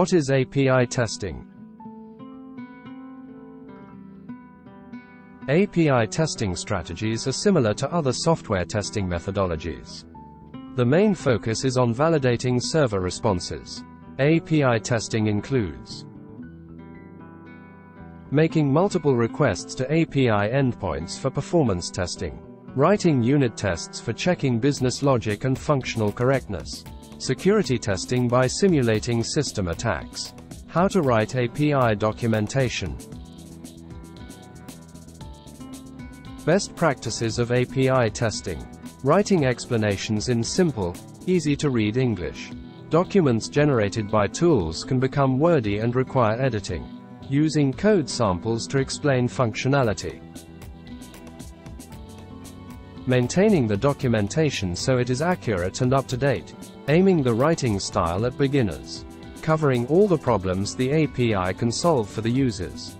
What is API testing? API testing strategies are similar to other software testing methodologies. The main focus is on validating server responses. API testing includes making multiple requests to API endpoints for performance testing, writing unit tests for checking business logic and functional correctness, security testing by simulating system attacks, how to write API documentation. Best practices of API testing. Writing explanations in simple, easy-to-read English. Documents generated by tools can become wordy and require editing. Using code samples to explain functionality. Maintaining the documentation so it is accurate and up-to-date. Aiming the writing style at beginners. Covering all the problems the API can solve for the users.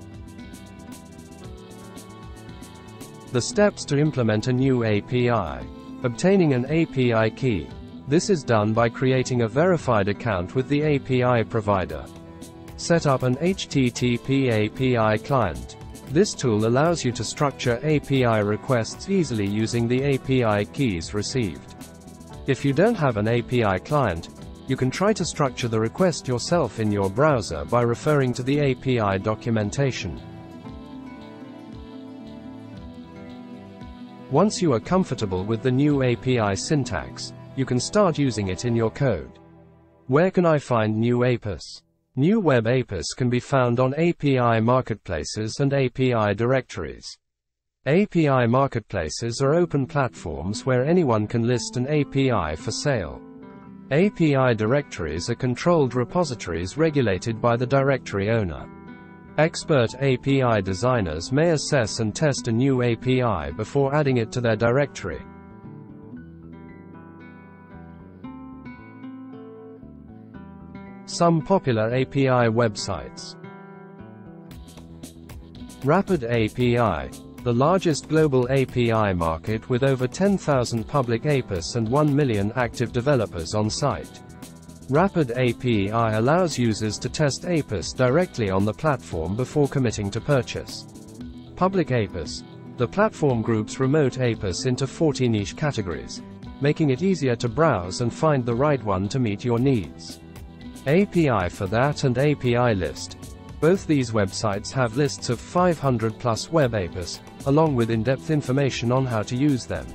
The steps to implement a new API. Obtaining an API key. This is done by creating a verified account with the API provider. Set up an HTTP API client. This tool allows you to structure API requests easily using the API keys received. If you don't have an API client, you can try to structure the request yourself in your browser by referring to the API documentation. Once you are comfortable with the new API syntax, you can start using it in your code. Where can I find new APIs? New web APIs can be found on API marketplaces and API directories. API marketplaces are open platforms where anyone can list an API for sale. API directories are controlled repositories regulated by the directory owner. Expert API designers may assess and test a new API before adding it to their directory. Some popular API websites. Rapid API, the largest global API market with over 10,000 public APIs and 1 million active developers on site. Rapid API allows users to test APIs directly on the platform before committing to purchase. Public APIs. The platform groups remote APIs into 40 niche categories, making it easier to browse and find the right one to meet your needs. API for that and API list. Both these websites have lists of 500 plus web APIs, along with in-depth information on how to use them.